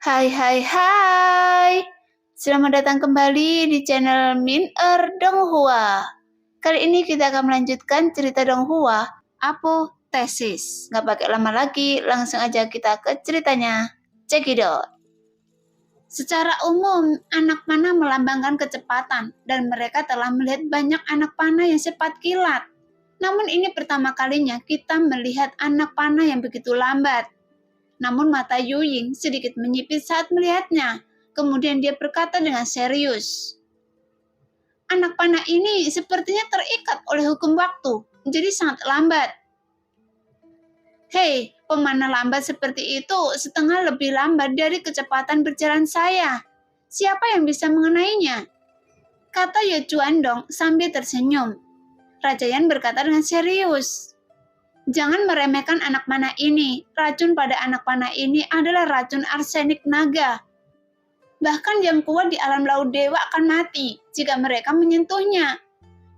Hai hai hai. Selamat datang kembali di channel Min Donghua. Kali ini kita akan melanjutkan cerita Donghua, Apotesis. Nggak pakai lama lagi, langsung aja kita ke ceritanya. Cekidot. Secara umum, anak panah melambangkan kecepatan dan mereka telah melihat banyak anak panah yang cepat kilat. Namun ini pertama kalinya kita melihat anak panah yang begitu lambat. Namun mata Yuying sedikit menyipit saat melihatnya. Kemudian dia berkata dengan serius, "Anak panah ini sepertinya terikat oleh hukum waktu, jadi sangat lambat." "Hei, pemanah lambat seperti itu setengah lebih lambat dari kecepatan berjalan saya. Siapa yang bisa mengenainya?" kata Ye Chuandong sambil tersenyum. Raja Yan berkata dengan serius, "Jangan meremehkan anak panah ini. Racun pada anak panah ini adalah racun arsenik naga. Bahkan yang kuat di alam laut dewa akan mati jika mereka menyentuhnya.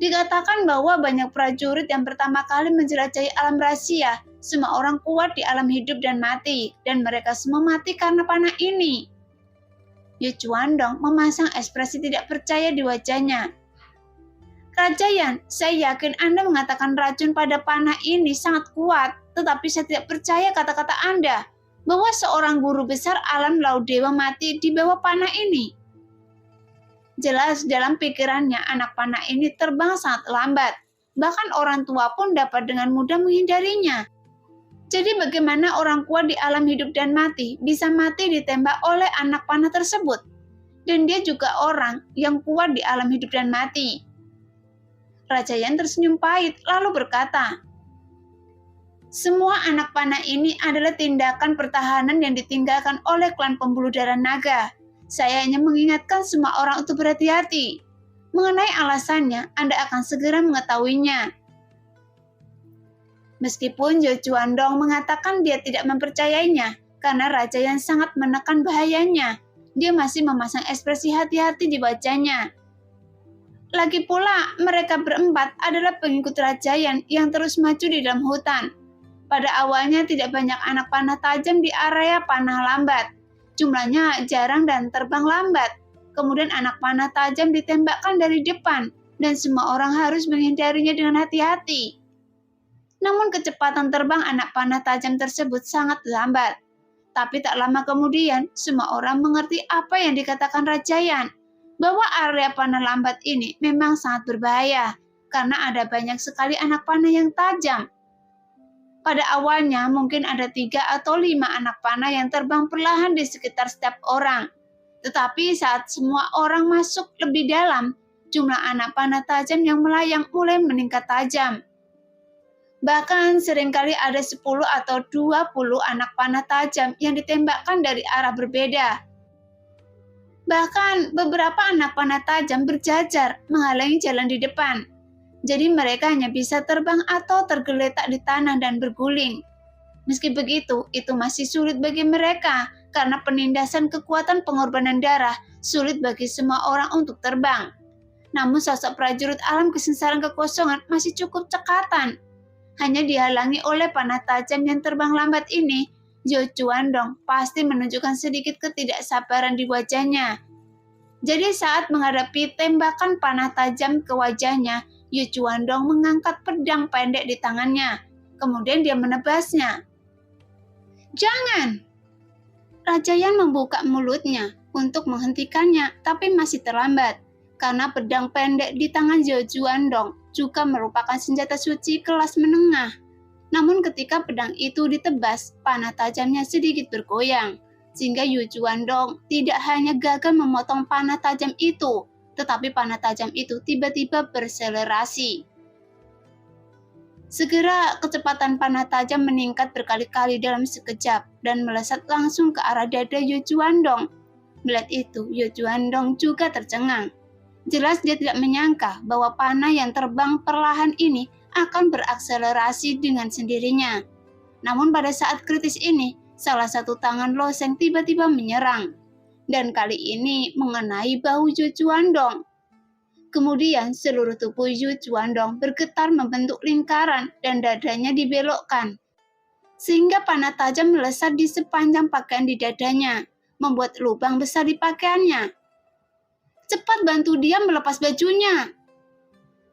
Dikatakan bahwa banyak prajurit yang pertama kali menjelajahi alam rahasia. Semua orang kuat di alam hidup dan mati, dan mereka semua mati karena panah ini." Ye Chuandong memasang ekspresi tidak percaya di wajahnya. "Raja Yan, saya yakin Anda mengatakan racun pada panah ini sangat kuat, tetapi saya tidak percaya kata-kata Anda, bahwa seorang guru besar alam laut dewa mati di bawah panah ini." Jelas dalam pikirannya anak panah ini terbang sangat lambat, bahkan orang tua pun dapat dengan mudah menghindarinya. Jadi bagaimana orang kuat di alam hidup dan mati bisa mati ditembak oleh anak panah tersebut? Dan dia juga orang yang kuat di alam hidup dan mati. Raja Yan tersenyum pahit lalu berkata, "Semua anak panah ini adalah tindakan pertahanan yang ditinggalkan oleh klan pembuluh darah naga. Saya hanya mengingatkan semua orang untuk berhati-hati. Mengenai alasannya, Anda akan segera mengetahuinya." Meskipun Ye Chuandong mengatakan dia tidak mempercayainya karena Raja Yan sangat menekan bahayanya, dia masih memasang ekspresi hati-hati di wajahnya. Lagi pula, mereka berempat adalah pengikut Raja Yan yang terus maju di dalam hutan. Pada awalnya tidak banyak anak panah tajam di area panah lambat. Jumlahnya jarang dan terbang lambat. Kemudian anak panah tajam ditembakkan dari depan, dan semua orang harus menghindarinya dengan hati-hati. Namun kecepatan terbang anak panah tajam tersebut sangat lambat. Tapi tak lama kemudian, semua orang mengerti apa yang dikatakan Raja Yan, bahwa area panah lambat ini memang sangat berbahaya karena ada banyak sekali anak panah yang tajam. Pada awalnya mungkin ada 3 atau 5 anak panah yang terbang perlahan di sekitar setiap orang. Tetapi saat semua orang masuk lebih dalam, jumlah anak panah tajam yang melayang mulai meningkat tajam. Bahkan seringkali ada 10 atau 20 anak panah tajam yang ditembakkan dari arah berbeda. Bahkan beberapa anak panah tajam berjajar menghalangi jalan di depan. Jadi mereka hanya bisa terbang atau tergeletak di tanah dan berguling. Meski begitu, itu masih sulit bagi mereka karena penindasan kekuatan pengorbanan darah sulit bagi semua orang untuk terbang. Namun sosok prajurit alam kesengsaraan kekosongan masih cukup cekatan. Hanya dihalangi oleh panah tajam yang terbang lambat ini, Ye Chuandong pasti menunjukkan sedikit ketidaksabaran di wajahnya. Jadi saat menghadapi tembakan panah tajam ke wajahnya, Ye Chuandong mengangkat pedang pendek di tangannya. Kemudian dia menebasnya. "Jangan!" Raja Yan membuka mulutnya untuk menghentikannya, tapi masih terlambat. Karena pedang pendek di tangan Ye Chuandong juga merupakan senjata suci kelas menengah. Namun ketika pedang itu ditebas, panah tajamnya sedikit bergoyang, sehingga Ye Chuandong tidak hanya gagal memotong panah tajam itu, tetapi panah tajam itu tiba-tiba berselerasi. Segera kecepatan panah tajam meningkat berkali-kali dalam sekejap dan melesat langsung ke arah dada Ye Chuandong. Melihat itu, Ye Chuandong juga tercengang. Jelas dia tidak menyangka bahwa panah yang terbang perlahan ini akan berakselerasi dengan sendirinya. Namun pada saat kritis ini, salah satu tangan Lo Sheng tiba-tiba menyerang, dan kali ini mengenai bahu Ye Chuandong. Kemudian seluruh tubuh Ye Chuandong bergetar membentuk lingkaran dan dadanya dibelokkan, sehingga panah tajam melesat di sepanjang pakaian di dadanya. membuat lubang besar di pakaiannya. "Cepat bantu dia melepas bajunya!"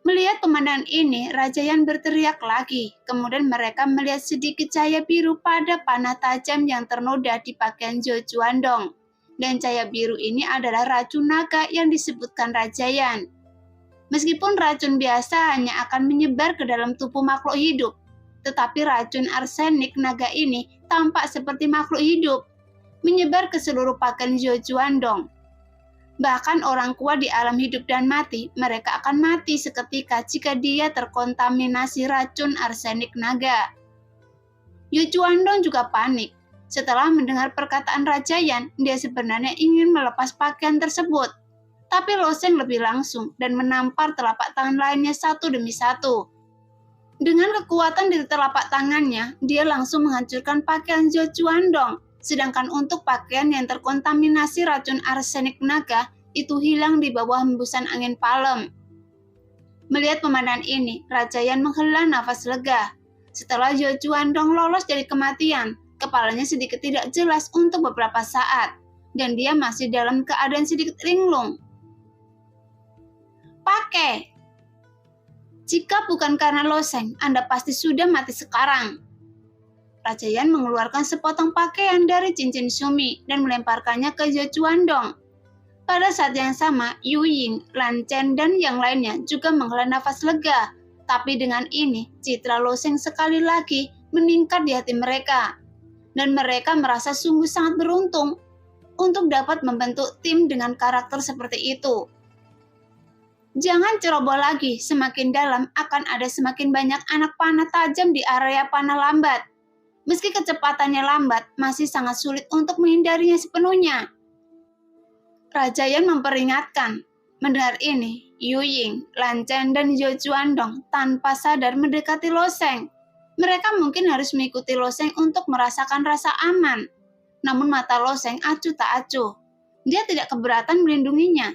Melihat pemandangan ini, Raja Yan berteriak lagi. Kemudian mereka melihat sedikit cahaya biru pada panah tajam yang ternoda di pakaian Zhou Juandong. Dan cahaya biru ini adalah racun naga yang disebutkan Raja Yan. Meskipun racun biasa hanya akan menyebar ke dalam tubuh makhluk hidup, tetapi racun arsenik naga ini tampak seperti makhluk hidup, menyebar ke seluruh pakaian Zhou Juandong. Bahkan orang kuat di alam hidup dan mati, mereka akan mati seketika jika dia terkontaminasi racun arsenik naga. Yu Juandong juga panik. Setelah mendengar perkataan Raja Yan, dia sebenarnya ingin melepas pakaian tersebut. Tapi Lo Sheng lebih langsung dan menampar telapak tangan lainnya satu demi satu. Dengan kekuatan di telapak tangannya, dia langsung menghancurkan pakaian Zhou Juandong. Sedangkan untuk pakaian yang terkontaminasi racun arsenik naga, itu hilang di bawah hembusan angin palem. Melihat pemandangan ini, Raja Yan menghela nafas lega. Setelah Zhou Juandong lolos dari kematian, kepalanya sedikit tidak jelas untuk beberapa saat, dan dia masih dalam keadaan sedikit linglung. "Pakai! Jika bukan karena Lo Sheng, Anda pasti sudah mati sekarang." Raja Yan mengeluarkan sepotong pakaian dari cincin Sumi dan melemparkannya ke Zhou Juandong. Pada saat yang sama, Yu Ying, Lan Chen, dan yang lainnya juga menghela nafas lega. Tapi dengan ini, citra Lo Sheng sekali lagi meningkat di hati mereka. Dan mereka merasa sungguh sangat beruntung untuk dapat membentuk tim dengan karakter seperti itu. Jangan ceroboh lagi, semakin dalam akan ada semakin banyak anak panah tajam di area panah lambat. Meski kecepatannya lambat, masih sangat sulit untuk menghindarinya sepenuhnya. Raja Yan memperingatkan. Mendengar ini, Yu Ying, Lan Chen, dan Zhou Juandong tanpa sadar mendekati Lo Sheng. Mereka mungkin harus mengikuti Lo Sheng untuk merasakan rasa aman. Namun mata Lo Sheng acuh tak acuh. Dia tidak keberatan melindunginya.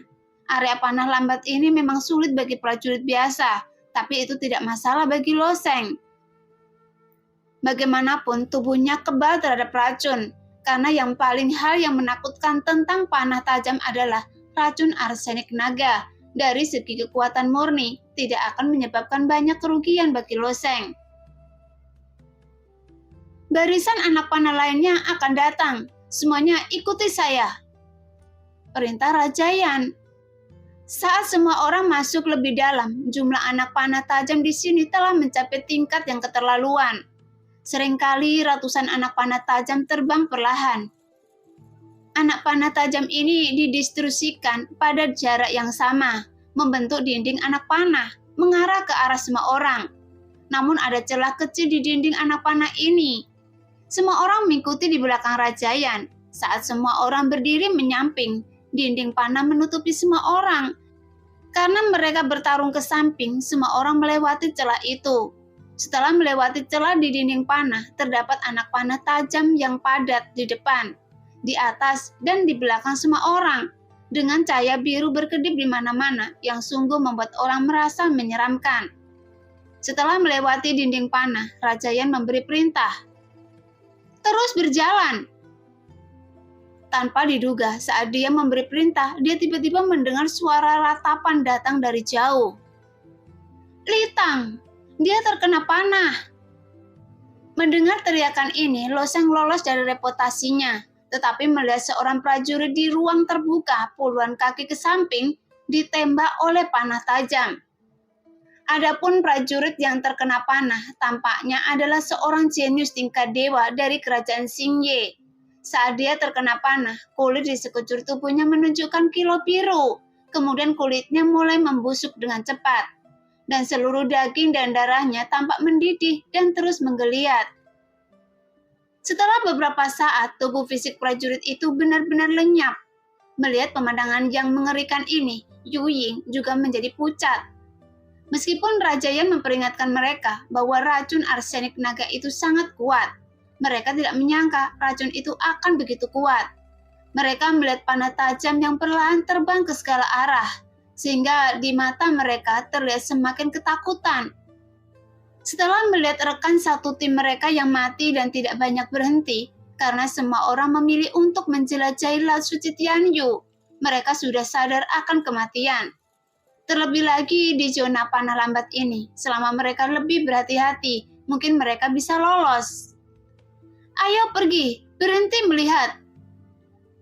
Area panah lambat ini memang sulit bagi prajurit biasa, tapi itu tidak masalah bagi Lo Sheng. Bagaimanapun tubuhnya kebal terhadap racun, karena yang paling hal yang menakutkan tentang panah tajam adalah racun arsenik naga. Dari segi kekuatan murni, tidak akan menyebabkan banyak kerugian bagi Lo Sheng. Barisan anak panah lainnya akan datang. Semuanya ikuti saya, perintah Raja Yan. Saat semua orang masuk lebih dalam, jumlah anak panah tajam di sini telah mencapai tingkat yang keterlaluan. Seringkali ratusan anak panah tajam terbang perlahan. Anak panah tajam ini didistribusikan pada jarak yang sama, membentuk dinding anak panah, mengarah ke arah semua orang. Namun ada celah kecil di dinding anak panah ini. Semua orang mengikuti di belakang Raja Yan. Saat semua orang berdiri menyamping, dinding panah menutupi semua orang. Karena mereka bertarung ke samping, semua orang melewati celah itu. Setelah melewati celah di dinding panah, terdapat anak panah tajam yang padat di depan, di atas, dan di belakang semua orang, dengan cahaya biru berkedip di mana-mana yang sungguh membuat orang merasa menyeramkan. Setelah melewati dinding panah, Raja Yan memberi perintah, "Terus berjalan." Tanpa diduga, saat dia memberi perintah, dia tiba-tiba mendengar suara ratapan datang dari jauh. "Litang! Dia terkena panah." Mendengar teriakan ini, Lo Sheng lolos dari reputasinya, tetapi melihat seorang prajurit di ruang terbuka puluhan kaki ke samping ditembak oleh panah tajam. Adapun prajurit yang terkena panah tampaknya adalah seorang jenius tingkat dewa dari kerajaan Xingye. Saat dia terkena panah, kulit di sekujur tubuhnya menunjukkan kilau biru, kemudian kulitnya mulai membusuk dengan cepat. Dan seluruh daging dan darahnya tampak mendidih dan terus menggeliat. Setelah beberapa saat, tubuh fisik prajurit itu benar-benar lenyap. Melihat pemandangan yang mengerikan ini, Yu Ying juga menjadi pucat. Meskipun Raja Yan memperingatkan mereka bahwa racun arsenik naga itu sangat kuat, mereka tidak menyangka racun itu akan begitu kuat. Mereka melihat panah tajam yang perlahan terbang ke segala arah, sehingga di mata mereka terlihat semakin ketakutan. Setelah melihat rekan satu tim mereka yang mati dan tidak banyak berhenti, karena semua orang memilih untuk menjelajahi Laut Suci Tianyu. Mereka sudah sadar akan kematian. Terlebih lagi di zona panah lambat ini, selama mereka lebih berhati-hati, mungkin mereka bisa lolos. Ayo pergi, berhenti melihat,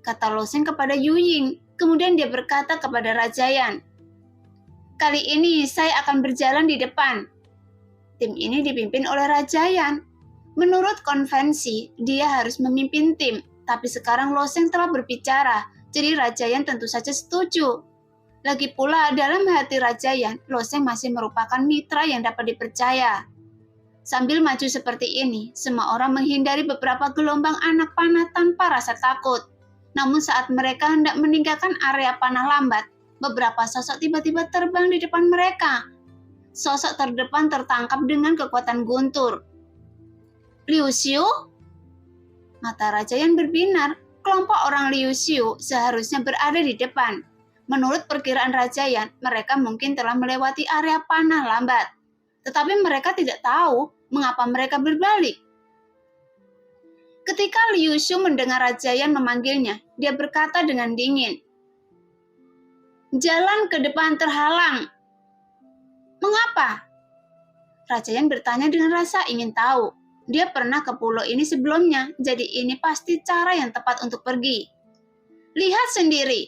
kata Lo Sheng kepada Yu Ying. Kemudian dia berkata kepada Rajayan, kali ini saya akan berjalan di depan. Tim ini dipimpin oleh Rajayan. Menurut konvensi, dia harus memimpin tim, tapi sekarang Lo Sheng telah berbicara, jadi Rajayan tentu saja setuju. Lagi pula dalam hati Rajayan, Lo Sheng masih merupakan mitra yang dapat dipercaya. Sambil maju seperti ini, semua orang menghindari beberapa gelombang anak panah tanpa rasa takut. Namun saat mereka hendak meninggalkan area panah lambat, beberapa sosok tiba-tiba terbang di depan mereka. Sosok terdepan tertangkap dengan kekuatan guntur. Liu Xiu? Mata Rajayan berbinar. Kelompok orang Liu Xiu seharusnya berada di depan. Menurut perkiraan Rajayan, mereka mungkin telah melewati area panah lambat. Tetapi mereka tidak tahu mengapa mereka berbalik. Ketika Liu Xiu mendengar Rajayan memanggilnya, dia berkata dengan dingin, "Jalan ke depan terhalang." "Mengapa?" Rajayan bertanya dengan rasa ingin tahu. Dia pernah ke pulau ini sebelumnya, jadi ini pasti cara yang tepat untuk pergi. "Lihat sendiri."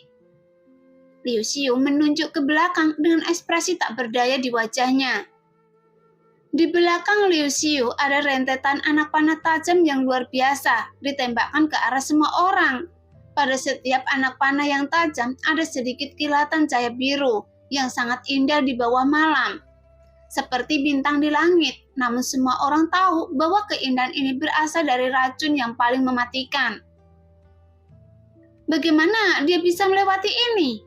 Liu Xiu menunjuk ke belakang dengan ekspresi tak berdaya di wajahnya. Di belakang Liu Xiu ada rentetan anak panah tajam yang luar biasa, ditembakkan ke arah semua orang. Pada setiap anak panah yang tajam ada sedikit kilatan cahaya biru yang sangat indah di bawah malam. Seperti bintang di langit, namun semua orang tahu bahwa keindahan ini berasal dari racun yang paling mematikan. Bagaimana dia bisa melewati ini?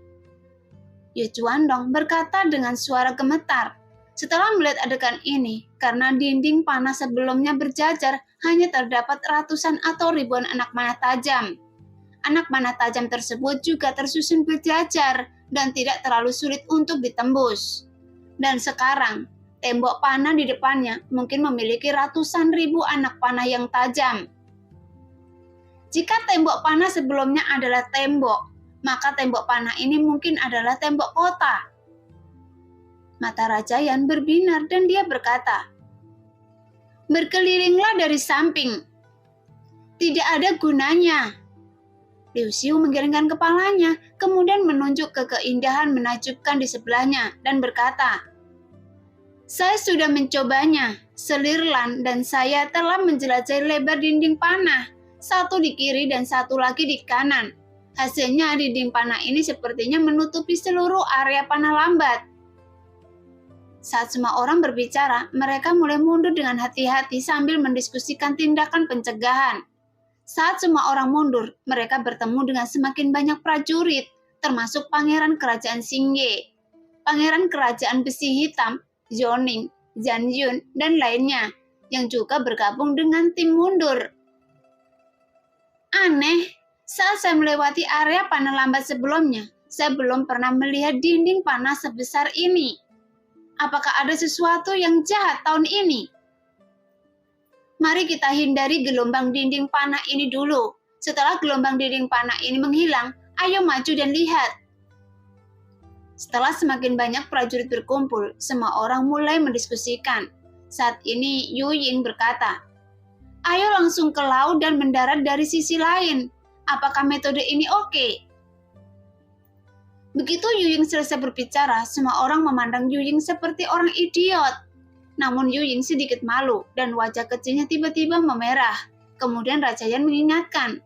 Ye Chuandong berkata dengan suara gemetar. Setelah melihat adegan ini, karena dinding panah sebelumnya berjajar, hanya terdapat ratusan atau ribuan anak panah tajam. Anak panah tajam tersebut juga tersusun berjajar dan tidak terlalu sulit untuk ditembus. Dan sekarang, tembok panah di depannya mungkin memiliki ratusan ribu anak panah yang tajam. Jika tembok panah sebelumnya adalah tembok, maka tembok panah ini mungkin adalah tembok kota. Mata Rajayan berbinar dan dia berkata, "Berkelilinglah dari samping." "Tidak ada gunanya." Liu Xiu menggelengkan kepalanya, kemudian menunjuk ke keindahan menakjubkan di sebelahnya dan berkata, "Saya sudah mencobanya. Selirlan dan saya telah menjelajahi lebar dinding panah, satu di kiri dan satu lagi di kanan. Hasilnya dinding panah ini sepertinya menutupi seluruh area panah lambat." Saat semua orang berbicara, mereka mulai mundur dengan hati-hati sambil mendiskusikan tindakan pencegahan. Saat semua orang mundur, mereka bertemu dengan semakin banyak prajurit, termasuk Pangeran Kerajaan Xingye, Pangeran Kerajaan Besi Hitam, Zhou-Ning, Zhan Yun, dan lainnya, yang juga bergabung dengan tim mundur. Aneh, saat saya melewati area panah lambat sebelumnya, saya belum pernah melihat dinding panah sebesar ini. Apakah ada sesuatu yang jahat tahun ini? Mari kita hindari gelombang dinding panah ini dulu. Setelah gelombang dinding panah ini menghilang, ayo maju dan lihat. Setelah semakin banyak prajurit berkumpul, semua orang mulai mendiskusikan. Saat ini Yu Ying berkata, "Ayo langsung ke laut dan mendarat dari sisi lain. Apakah metode ini oke?" Begitu Yu Ying selesai berbicara, semua orang memandang Yu Ying seperti orang idiot. Namun Yu Ying sedikit malu dan wajah kecilnya tiba-tiba memerah. Kemudian Rajayan mengingatkan,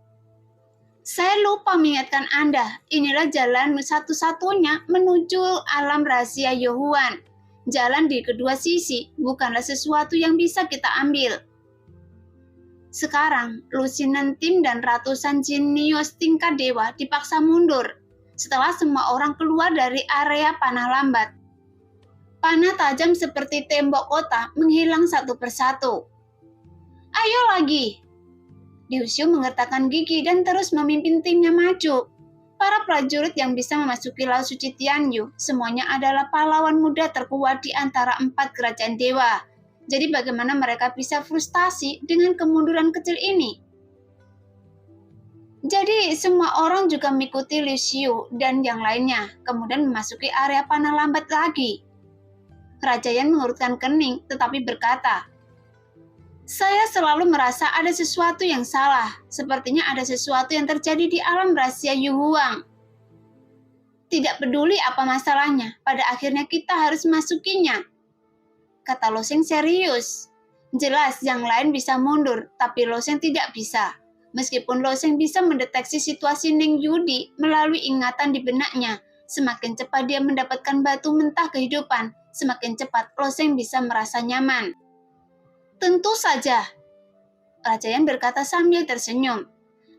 "Saya lupa mengingatkan Anda, inilah jalan satu-satunya menuju alam rahasia Yohuan. Jalan di kedua sisi bukanlah sesuatu yang bisa kita ambil." Sekarang, Lusinan Tim dan ratusan jinius tingkat dewa dipaksa mundur. Setelah semua orang keluar dari area panah lambat, panah tajam seperti tembok kota menghilang satu persatu. "Ayo lagi!" Liu Xiu mengertakkan gigi dan terus memimpin timnya maju. Para prajurit yang bisa memasuki Laut Suci Tianyu semuanya adalah pahlawan muda terkuat di antara 4 kerajaan dewa. Jadi bagaimana mereka bisa frustasi dengan kemunduran kecil ini? Jadi semua orang juga mengikuti Liu Xiu dan yang lainnya, kemudian memasuki area panah lambat lagi. Raja Yan mengurutkan kening tetapi berkata, "Saya selalu merasa ada sesuatu yang salah. Sepertinya ada sesuatu yang terjadi di alam rahasia Yu Huang. Tidak peduli apa masalahnya, pada akhirnya kita harus masukinya," kata Lo Sheng serius. Jelas yang lain bisa mundur, tapi Lo Sheng tidak bisa. Meskipun Lo Sheng bisa mendeteksi situasi Ning Yudi melalui ingatan di benaknya, semakin cepat dia mendapatkan batu mentah kehidupan, semakin cepat Lo Sheng bisa merasa nyaman. Tentu saja, Raja Yan berkata sambil tersenyum.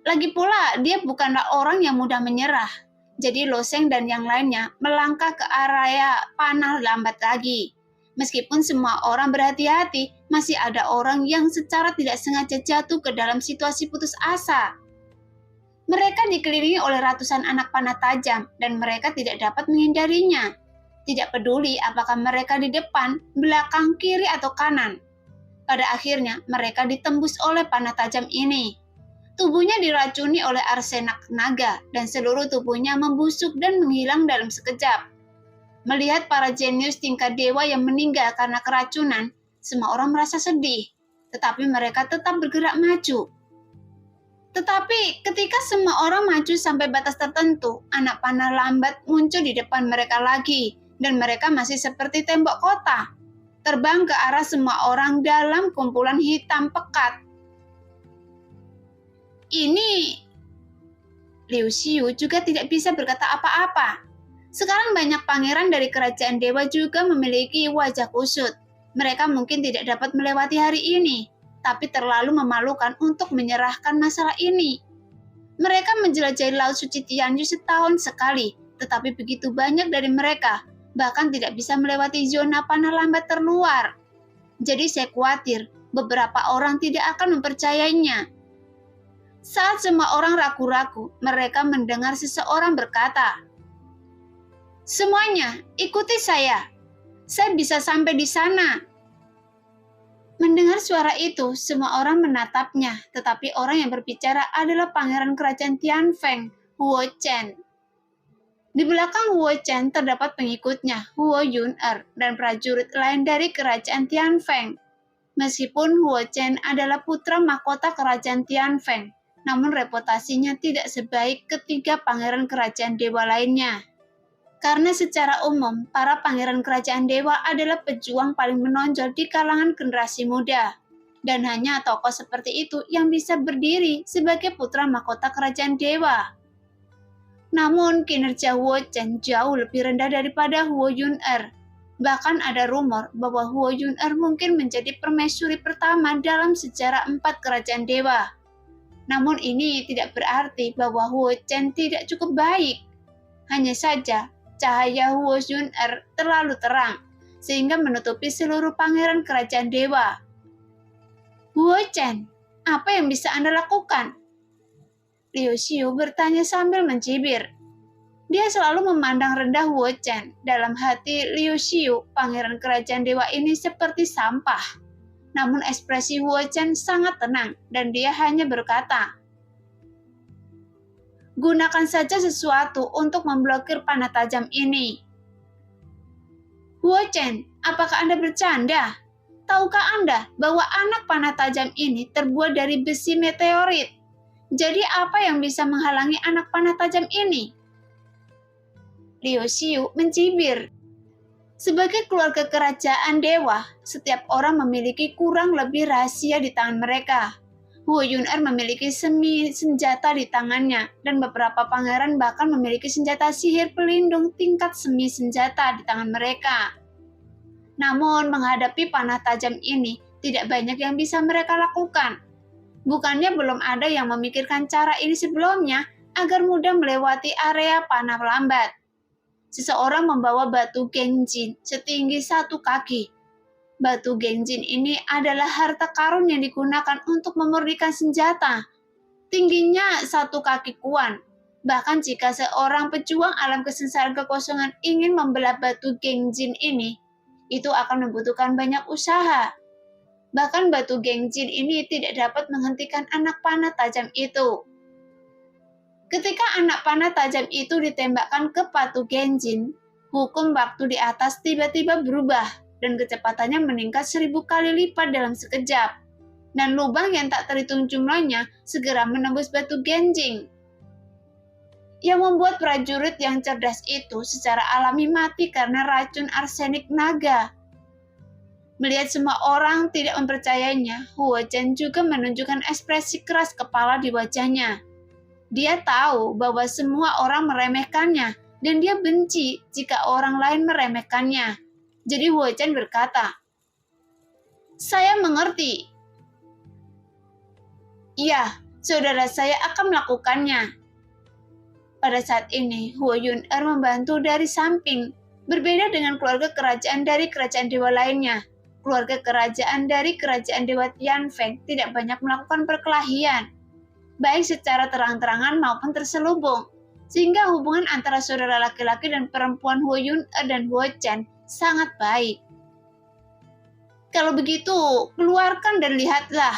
Lagi pula, dia bukanlah orang yang mudah menyerah. Jadi Lo Sheng dan yang lainnya melangkah ke area panah lambat lagi. Meskipun semua orang berhati-hati, masih ada orang yang secara tidak sengaja jatuh ke dalam situasi putus asa. Mereka dikelilingi oleh ratusan anak panah tajam dan mereka tidak dapat menghindarinya. Tidak peduli apakah mereka di depan, belakang, kiri, atau kanan. Pada akhirnya, mereka ditembus oleh panah tajam ini. Tubuhnya diracuni oleh arsenak naga dan seluruh tubuhnya membusuk dan menghilang dalam sekejap. Melihat para jenius tingkat dewa yang meninggal karena keracunan, semua orang merasa sedih, tetapi mereka tetap bergerak maju. Tetapi ketika semua orang maju sampai batas tertentu, anak panah lambat muncul di depan mereka lagi, dan mereka masih seperti tembok kota, terbang ke arah semua orang dalam kumpulan hitam pekat. Ini Liu Xiu juga tidak bisa berkata apa-apa. Sekarang banyak pangeran dari kerajaan dewa juga memiliki wajah kusut. Mereka mungkin tidak dapat melewati hari ini, tapi terlalu memalukan untuk menyerahkan masalah ini. Mereka menjelajahi Laut Suci Tianyu setahun sekali, tetapi begitu banyak dari mereka bahkan tidak bisa melewati zona panah lambat terluar. Jadi saya khawatir beberapa orang tidak akan mempercayainya. Saat semua orang ragu-ragu, mereka mendengar seseorang berkata, "Semuanya, ikuti saya. Saya bisa sampai di sana." Mendengar suara itu, semua orang menatapnya, tetapi orang yang berbicara adalah pangeran kerajaan Tianfeng, Huo Chen. Di belakang Huo Chen terdapat pengikutnya, Huo Yun'er, dan prajurit lain dari kerajaan Tianfeng. Meskipun Huo Chen adalah putra mahkota kerajaan Tianfeng, namun reputasinya tidak sebaik ketiga pangeran kerajaan dewa lainnya. Karena secara umum, para pangeran kerajaan dewa adalah pejuang paling menonjol di kalangan generasi muda. Dan hanya tokoh seperti itu yang bisa berdiri sebagai putra mahkota kerajaan dewa. Namun, kinerja Huo Chen jauh lebih rendah daripada Huo Yun'er. Bahkan ada rumor bahwa Huo Yun'er mungkin menjadi permaisuri pertama dalam sejarah 4 kerajaan dewa. Namun ini tidak berarti bahwa Huo Chen tidak cukup baik. Hanya saja, cahaya Huo Yun'er terlalu terang, sehingga menutupi seluruh pangeran kerajaan dewa. "Huo Chen, apa yang bisa Anda lakukan?" Liu Xiu bertanya sambil mencibir. Dia selalu memandang rendah Huo Chen. Dalam hati Liu Xiu, pangeran kerajaan dewa ini seperti sampah. Namun ekspresi Huo Chen sangat tenang, dan dia hanya berkata, "Gunakan saja sesuatu untuk memblokir panah tajam ini." "Huo Chen, apakah Anda bercanda? Tahukah Anda bahwa anak panah tajam ini terbuat dari besi meteorit? Jadi apa yang bisa menghalangi anak panah tajam ini?" Liu Xiu mencibir. Sebagai keluarga kerajaan dewa, setiap orang memiliki kurang lebih rahasia di tangan mereka. Huo Yun'er memiliki semi senjata di tangannya, dan beberapa pangeran bahkan memiliki senjata sihir pelindung tingkat semi senjata di tangan mereka. Namun, menghadapi panah tajam ini, tidak banyak yang bisa mereka lakukan. Bukannya belum ada yang memikirkan cara ini sebelumnya agar mudah melewati area panah lambat. Seseorang membawa batu genjin setinggi 1 kaki. Batu genjin ini adalah harta karun yang digunakan untuk memurnikan senjata. Tingginya 1 kaki kuan. Bahkan jika seorang pejuang alam kesengsaraan kekosongan ingin membelah batu genjin ini, itu akan membutuhkan banyak usaha. Bahkan batu genjin ini tidak dapat menghentikan anak panah tajam itu. Ketika anak panah tajam itu ditembakkan ke Patu Genjin, hukum waktu di atas tiba-tiba berubah dan kecepatannya meningkat 1000 kali lipat dalam sekejap. Dan lubang yang tak terhitung jumlahnya segera menembus Batu Genjing. Yang membuat prajurit yang cerdas itu secara alami mati karena racun arsenik naga. Melihat semua orang tidak mempercayainya, Huo Chen juga menunjukkan ekspresi keras kepala di wajahnya. Dia tahu bahwa semua orang meremehkannya, dan dia benci jika orang lain meremehkannya. Jadi Huo Chen berkata, "Saya mengerti. Iya, saudara saya akan melakukannya." Pada saat ini, Huo Yun-er membantu dari samping. Berbeda dengan keluarga kerajaan dari kerajaan dewa lainnya. Keluarga kerajaan dari kerajaan dewa Tianfeng tidak banyak melakukan perkelahian, baik secara terang-terangan maupun terselubung, sehingga hubungan antara saudara laki-laki dan perempuan Huo Yun-er dan Huo Chen sangat baik. Kalau begitu, keluarkan dan lihatlah.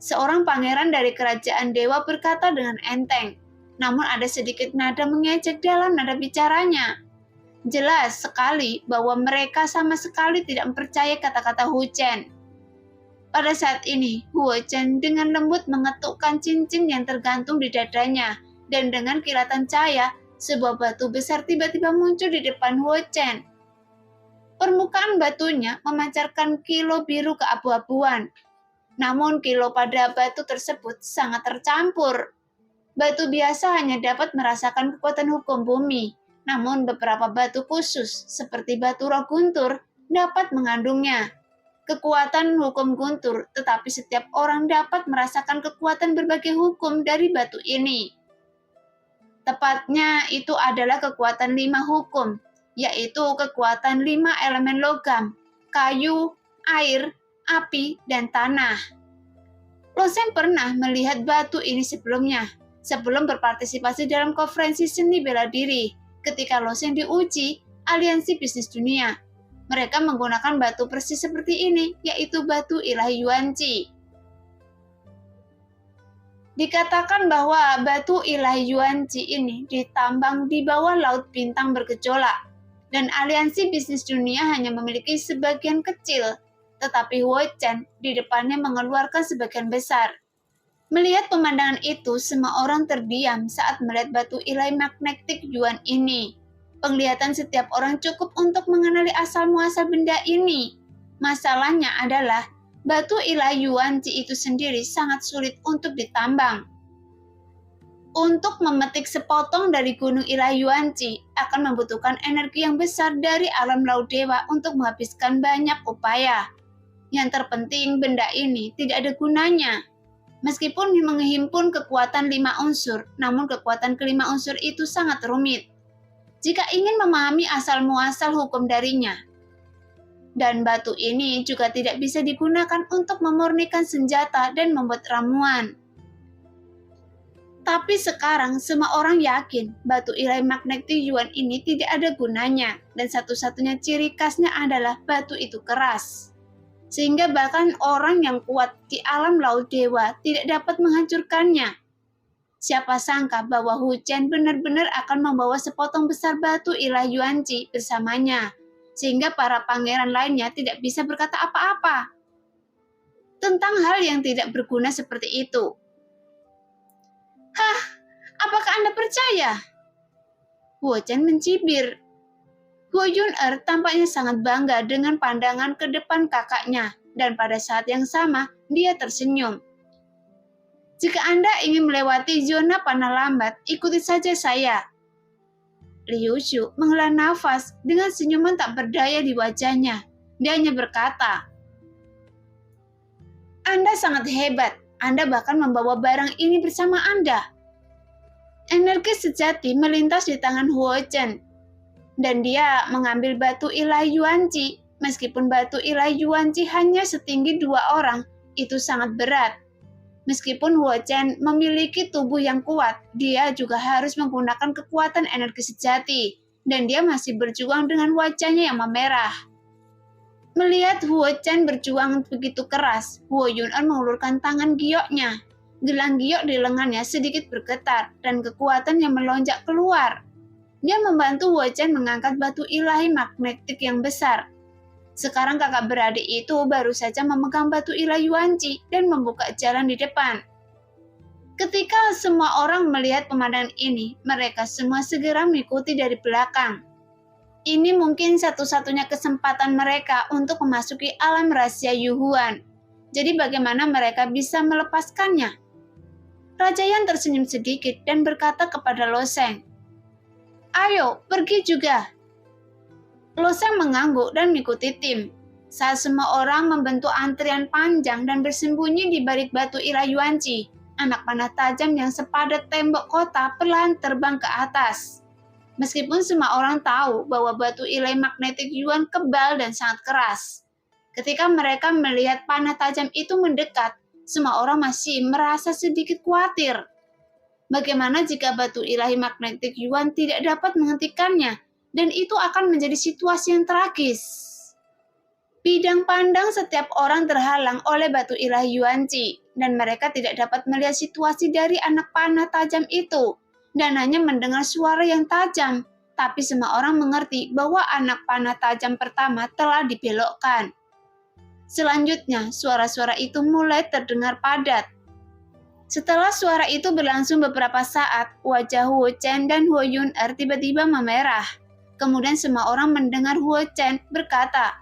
Seorang pangeran dari kerajaan dewa berkata dengan enteng, namun ada sedikit nada mengejek dalam nada bicaranya. Jelas sekali bahwa mereka sama sekali tidak mempercayai kata-kata Huo Chen. Pada saat ini, Huo Chen dengan lembut mengetukkan cincin yang tergantung di dadanya, dan dengan kilatan cahaya, sebuah batu besar tiba-tiba muncul di depan Huo Chen. Permukaan batunya memancarkan kilau biru keabu-abuan. Namun kilau pada batu tersebut sangat tercampur. Batu biasa hanya dapat merasakan kekuatan hukum bumi, namun beberapa batu khusus seperti batu roh guntur dapat mengandungnya. Kekuatan hukum guntur, tetapi setiap orang dapat merasakan kekuatan berbagai hukum dari batu ini. Tepatnya itu adalah kekuatan 5 hukum, yaitu kekuatan 5 elemen logam, kayu, air, api, dan tanah. Loseng pernah melihat batu ini sebelumnya, sebelum berpartisipasi dalam konferensi seni bela diri. Ketika Loseng diuji aliansi bisnis dunia, mereka menggunakan batu persis seperti ini, yaitu batu ilahi Yuanqi. Dikatakan bahwa batu ilahi Yuanqi ini ditambang di bawah laut bintang bergejolak, dan aliansi bisnis dunia hanya memiliki sebagian kecil, tetapi Huo Chen di depannya mengeluarkan sebagian besar. Melihat pemandangan itu, semua orang terdiam saat melihat batu ilahi magnetik Yuan ini. Penglihatan setiap orang cukup untuk mengenali asal-muasal benda ini. Masalahnya adalah, batu ilahi Yuanqi itu sendiri sangat sulit untuk ditambang. Untuk memetik sepotong dari gunung ilahi Yuanqi akan membutuhkan energi yang besar dari alam laut dewa untuk menghabiskan banyak upaya. Yang terpenting, benda ini tidak ada gunanya. Meskipun menghimpun kekuatan 5 unsur, namun kekuatan kelima unsur itu sangat rumit jika ingin memahami asal-muasal hukum darinya. Dan batu ini juga tidak bisa digunakan untuk memurnikan senjata dan membuat ramuan. Tapi sekarang semua orang yakin batu ilahi magnetik Yuan ini tidak ada gunanya, dan satu-satunya ciri khasnya adalah batu itu keras. Sehingga bahkan orang yang kuat di alam laut dewa tidak dapat menghancurkannya. Siapa sangka bahwa Huo Chen benar-benar akan membawa sepotong besar batu ilahi Yuanqi bersamanya, sehingga para pangeran lainnya tidak bisa berkata apa-apa tentang hal yang tidak berguna seperti itu. Hah, apakah Anda percaya? Huo Chen mencibir. Huo Yun-er tampaknya sangat bangga dengan pandangan ke depan kakaknya, dan pada saat yang sama, dia tersenyum. Jika Anda ingin melewati zona panah lambat, ikuti saja saya. Liu Shu menghela nafas dengan senyuman tak berdaya di wajahnya. Dia hanya berkata, Anda sangat hebat, Anda bahkan membawa barang ini bersama Anda. Energi sejati melintas di tangan Huo Chen, dan dia mengambil batu ilahi Yuanqi. Meskipun batu ilahi Yuanqi hanya setinggi 2 orang, itu sangat berat. Meskipun Huo Chen memiliki tubuh yang kuat, dia juga harus menggunakan kekuatan energi sejati, dan dia masih berjuang dengan wajahnya yang memerah. Melihat Huo Chen berjuang begitu keras, Huo Yun-er mengulurkan tangan gioknya. Gelang giok di lengannya sedikit bergetar dan kekuatan yang melonjak keluar. Dia membantu Huo Chen mengangkat batu ilahi magnetik yang besar. Sekarang kakak beradik itu baru saja memegang batu ilahi Yuanqi dan membuka jalan di depan. Ketika semua orang melihat pemandangan ini, mereka semua segera mengikuti dari belakang. Ini mungkin satu-satunya kesempatan mereka untuk memasuki alam rahasia Yuhuan. Jadi bagaimana mereka bisa melepaskannya? Raja Yan tersenyum sedikit dan berkata kepada Lo Sheng, "Ayo, pergi juga." Lo Sheng mengangguk dan mengikuti tim. Saat semua orang membentuk antrian panjang dan bersembunyi di balik batu ilahi Yuanqi, anak panah tajam yang sepadat tembok kota perlahan terbang ke atas. Meskipun semua orang tahu bahwa batu ilahi magnetik Yuan kebal dan sangat keras. Ketika mereka melihat panah tajam itu mendekat, semua orang masih merasa sedikit khawatir. Bagaimana jika batu ilahi magnetik Yuan tidak dapat menghentikannya, dan itu akan menjadi situasi yang tragis. Bidang pandang setiap orang terhalang oleh batu ilahi Yuanqi, dan mereka tidak dapat melihat situasi dari anak panah tajam itu, dan hanya mendengar suara yang tajam. Tapi semua orang mengerti bahwa anak panah tajam pertama telah dibelokkan. Selanjutnya, suara-suara itu mulai terdengar padat. Setelah suara itu berlangsung beberapa saat, wajah Huo Chen dan Huo Yun-er tiba-tiba memerah. Kemudian semua orang mendengar Huo Chen berkata,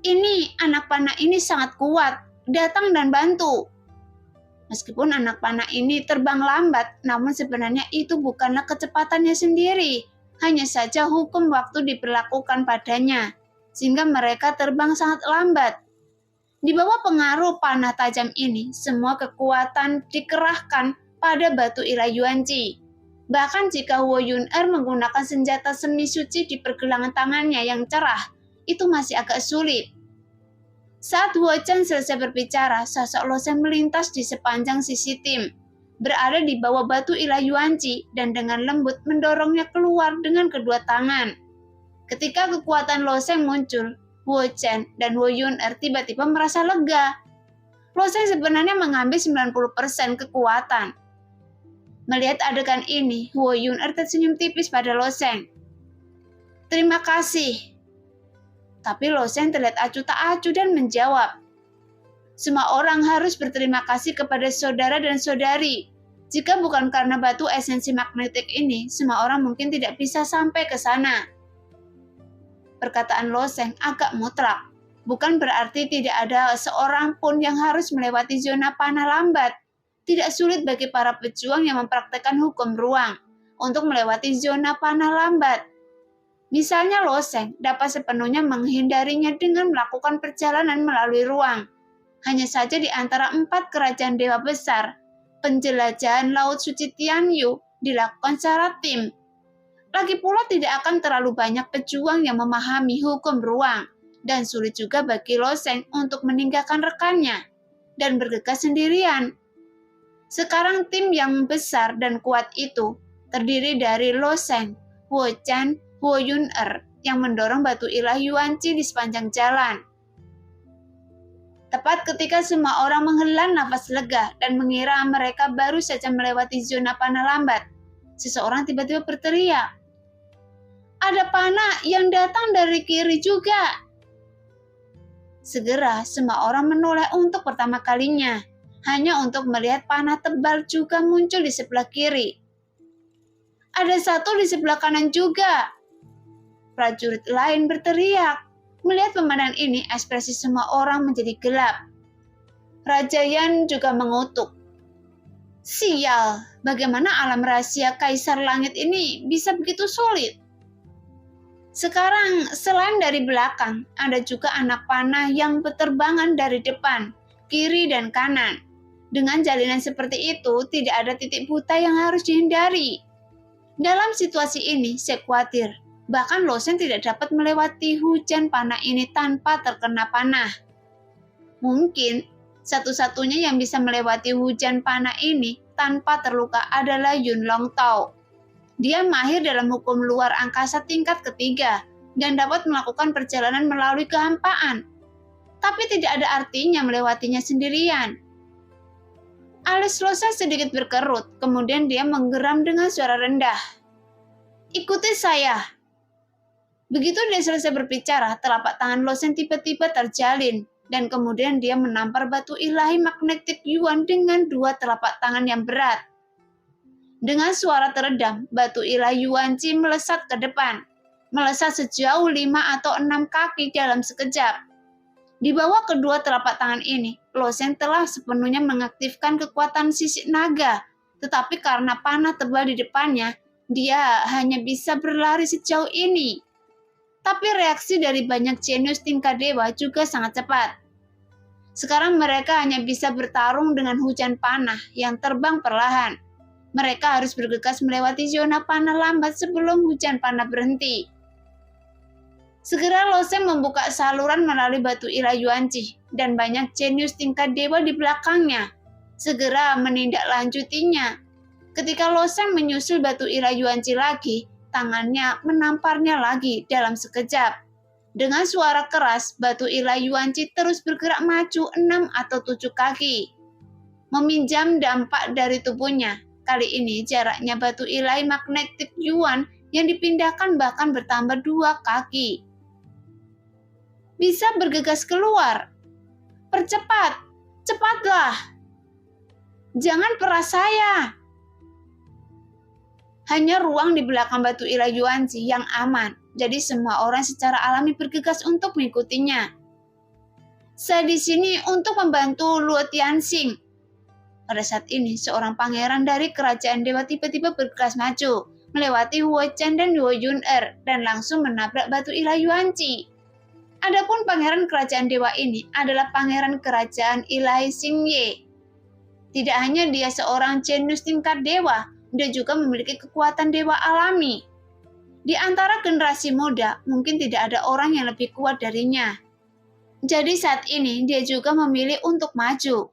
"Ini, anak panah ini sangat kuat, datang dan bantu." Meskipun anak panah ini terbang lambat, namun sebenarnya itu bukanlah kecepatannya sendiri. Hanya saja hukum waktu diberlakukan padanya, sehingga mereka terbang sangat lambat. Di bawah pengaruh panah tajam ini, semua kekuatan dikerahkan pada batu ilahi Yuanqi. Bahkan jika Huo Yun-er menggunakan senjata semi suci di pergelangan tangannya yang cerah, itu masih agak sulit. Saat Huo Chen selesai berbicara, sosok Lo Sheng melintas di sepanjang sisi tim, berada di bawah batu ilahi Yuanqi dan dengan lembut mendorongnya keluar dengan kedua tangan. Ketika kekuatan Lo Sheng muncul, Huo Chen dan Huo Yun-er tiba-tiba merasa lega. Lo Sheng sebenarnya mengambil 90% kekuatan. Melihat adegan ini, Huo Yun-er tersenyum tipis pada Lo Sheng. "Terima kasih." Tapi Lo Sheng terlihat acuh tak acuh dan menjawab, "Semua orang harus berterima kasih kepada saudara dan saudari. Jika bukan karena batu esensi magnetik ini, semua orang mungkin tidak bisa sampai ke sana." Perkataan Lo Sheng agak mutlak. Bukan berarti tidak ada seorang pun yang harus melewati zona panah lambat. Tidak sulit bagi para pejuang yang mempraktekkan hukum ruang untuk melewati zona panah lambat. Misalnya Lo Sheng dapat sepenuhnya menghindarinya dengan melakukan perjalanan melalui ruang. Hanya saja di antara 4 kerajaan dewa besar, penjelajahan Laut Suci Tianyu dilakukan secara tim. Lagi pula tidak akan terlalu banyak pejuang yang memahami hukum ruang, dan sulit juga bagi Lo Sheng untuk meninggalkan rekannya dan bergegas sendirian. Sekarang tim yang besar dan kuat itu terdiri dari Lo Sheng, Huo Chen, Huo Yun-er yang mendorong batu ilahi Yuanqi di sepanjang jalan. Tepat ketika semua orang menghela nafas lega dan mengira mereka baru saja melewati zona panah lambat, seseorang tiba-tiba berteriak, "Ada panah yang datang dari kiri juga." Segera semua orang menoleh untuk pertama kalinya, hanya untuk melihat panah tebal juga muncul di sebelah kiri. "Ada satu di sebelah kanan juga." Prajurit lain berteriak. Melihat pemandangan ini, ekspresi semua orang menjadi gelap. Raja Yan juga mengutuk. "Sial, bagaimana alam rahasia Kaisar Langit ini bisa begitu sulit?" Sekarang, selain dari belakang, ada juga anak panah yang berterbangan dari depan, kiri, dan kanan. Dengan jalinan seperti itu, tidak ada titik buta yang harus dihindari. Dalam situasi ini, saya khawatir, bahkan Lo Sheng tidak dapat melewati hujan panah ini tanpa terkena panah. Mungkin, satu-satunya yang bisa melewati hujan panah ini tanpa terluka adalah Yun Long Tao. Dia mahir dalam hukum luar angkasa tingkat ketiga dan dapat melakukan perjalanan melalui kehampaan. Tapi tidak ada artinya melewatinya sendirian. Alis Losen sedikit berkerut, kemudian dia menggeram dengan suara rendah. Ikuti saya. Begitu dia selesai berbicara, telapak tangan Losen tiba-tiba terjalin, dan kemudian dia menampar batu ilahi magnetik Yuan dengan dua telapak tangan yang berat. Dengan suara teredam, batu ilahi Yuanci melesat ke depan, melesat sejauh 5 atau 6 kaki dalam sekejap. Di bawah kedua telapak tangan ini, Losen telah sepenuhnya mengaktifkan kekuatan sisik naga, tetapi karena panah tebal di depannya, dia hanya bisa berlari sejauh ini. Tapi reaksi dari banyak jenius tingkat dewa juga sangat cepat. Sekarang mereka hanya bisa bertarung dengan hujan panah yang terbang perlahan. Mereka harus bergegas melewati zona panah lambat sebelum hujan panah berhenti. Segera Losen membuka saluran melalui batu ilahi Yuanci, dan banyak jenius tingkat dewa di belakangnya segera menindaklanjutinya. Ketika Losen menyusul batu ilahi Yuanci lagi, tangannya menamparnya lagi dalam sekejap. Dengan suara keras, batu ilahi Yuanci terus bergerak maju 6 atau 7 kaki, meminjam dampak dari tubuhnya. Kali ini jaraknya batu ilahi magnetik Yuan yang dipindahkan bahkan bertambah 2 kaki. Bisa bergegas keluar. Percepat, cepatlah. Jangan peras saya. Hanya ruang di belakang batu ilahi Yuanci yang aman, jadi semua orang secara alami bergegas untuk mengikutinya. Saya di sini untuk membantu Luo Tianxing. Pada saat ini, seorang pangeran dari kerajaan dewa tiba-tiba bergegas maju, melewati Huo Chen dan Huo Yun-er, dan langsung menabrak batu ilahi Yuanci. Adapun pangeran kerajaan dewa ini adalah pangeran kerajaan ilahi Xingye. Tidak hanya dia seorang jenius tingkat dewa, dia juga memiliki kekuatan dewa alami. Di antara generasi muda, mungkin tidak ada orang yang lebih kuat darinya. Jadi saat ini dia juga memilih untuk maju.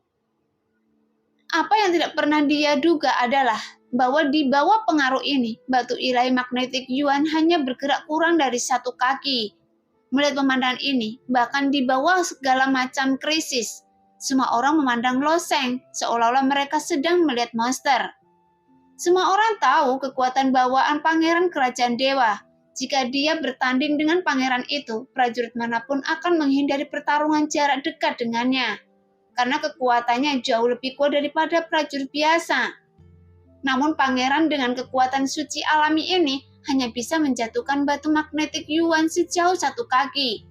Apa yang tidak pernah dia duga adalah bahwa di bawah pengaruh ini, batu ilahi magnetik Yuan hanya bergerak kurang dari 1 kaki. Melihat pemandangan ini, bahkan di bawah segala macam krisis, semua orang memandang Losen seolah-olah mereka sedang melihat monster. Semua orang tahu kekuatan bawaan pangeran kerajaan dewa. Jika dia bertanding dengan pangeran itu, prajurit manapun akan menghindari pertarungan jarak dekat dengannya, karena kekuatannya jauh lebih kuat daripada prajurit biasa. Namun pangeran dengan kekuatan suci alami ini hanya bisa menjatuhkan batu magnetik Yuan sejauh 1 kaki.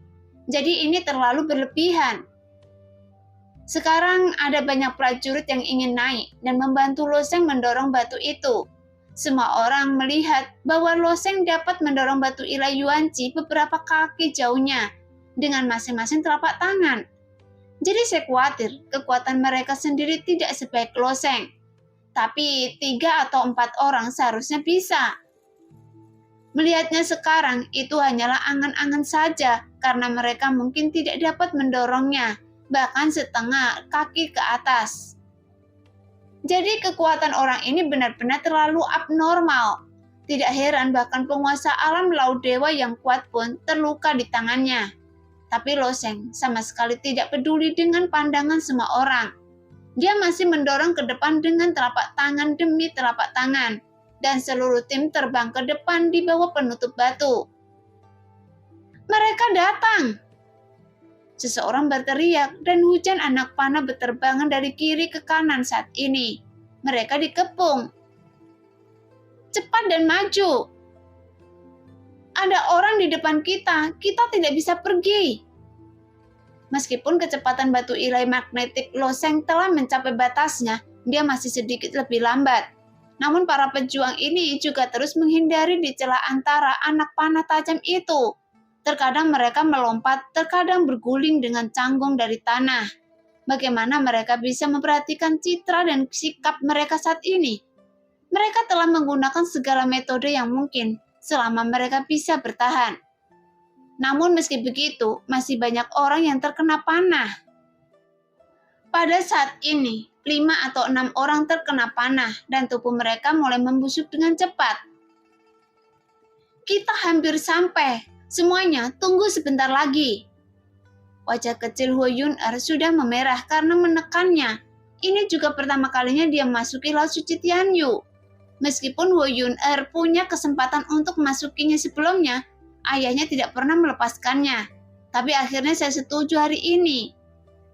Jadi ini terlalu berlebihan. Sekarang ada banyak prajurit yang ingin naik dan membantu Losen mendorong batu itu. Semua orang melihat bahwa Losen dapat mendorong batu ilahi Yuanci beberapa kaki jauhnya dengan masing-masing telapak tangan. Jadi saya khawatir kekuatan mereka sendiri tidak sebaik Losen. Tapi 3 atau 4 orang seharusnya bisa. Melihatnya sekarang itu hanyalah angan-angan saja karena mereka mungkin tidak dapat mendorongnya, bahkan setengah kaki ke atas. Jadi kekuatan orang ini benar-benar terlalu abnormal. Tidak heran bahkan penguasa alam laut dewa yang kuat pun terluka di tangannya. Tapi Losen sama sekali tidak peduli dengan pandangan semua orang. Dia masih mendorong ke depan dengan telapak tangan demi telapak tangan. Dan seluruh tim terbang ke depan di bawah penutup batu. Mereka datang! Seseorang berteriak dan hujan anak panah berterbangan dari kiri ke kanan saat ini. Mereka dikepung. Cepat dan maju! Ada orang di depan kita tidak bisa pergi. Meskipun kecepatan batu ilahi magnetik Losen telah mencapai batasnya, dia masih sedikit lebih lambat. Namun para pejuang ini juga terus menghindari di celah antara anak panah tajam itu. Terkadang mereka melompat, terkadang berguling dengan canggung dari tanah. Bagaimana mereka bisa memperhatikan citra dan sikap mereka saat ini? Mereka telah menggunakan segala metode yang mungkin selama mereka bisa bertahan. Namun meski begitu, masih banyak orang yang terkena panah. Pada saat ini, 5 atau 6 orang terkena panah dan tubuh mereka mulai membusuk dengan cepat. Kita hampir sampai. Semuanya tunggu sebentar lagi. Wajah kecil Huo Yun-er sudah memerah karena menekannya. Ini juga pertama kalinya dia memasuki Laut Suci Tianyu. Meskipun Wu Yun-er punya kesempatan untuk memasukinya sebelumnya, ayahnya tidak pernah melepaskannya. Tapi akhirnya saya setuju hari ini.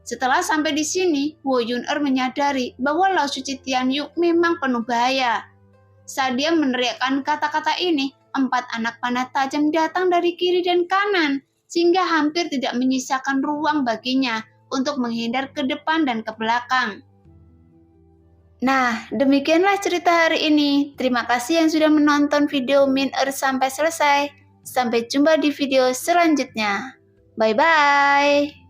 Setelah sampai di sini, Wu Yun-er menyadari bahwa Laut Suci Tianyu memang penuh bahaya. Saat dia meneriakkan kata-kata ini, 4 anak panah tajam datang dari kiri dan kanan, sehingga hampir tidak menyisakan ruang baginya untuk menghindar ke depan dan ke belakang. Nah, demikianlah cerita hari ini. Terima kasih yang sudah menonton video Min-er sampai selesai. Sampai jumpa di video selanjutnya. Bye-bye.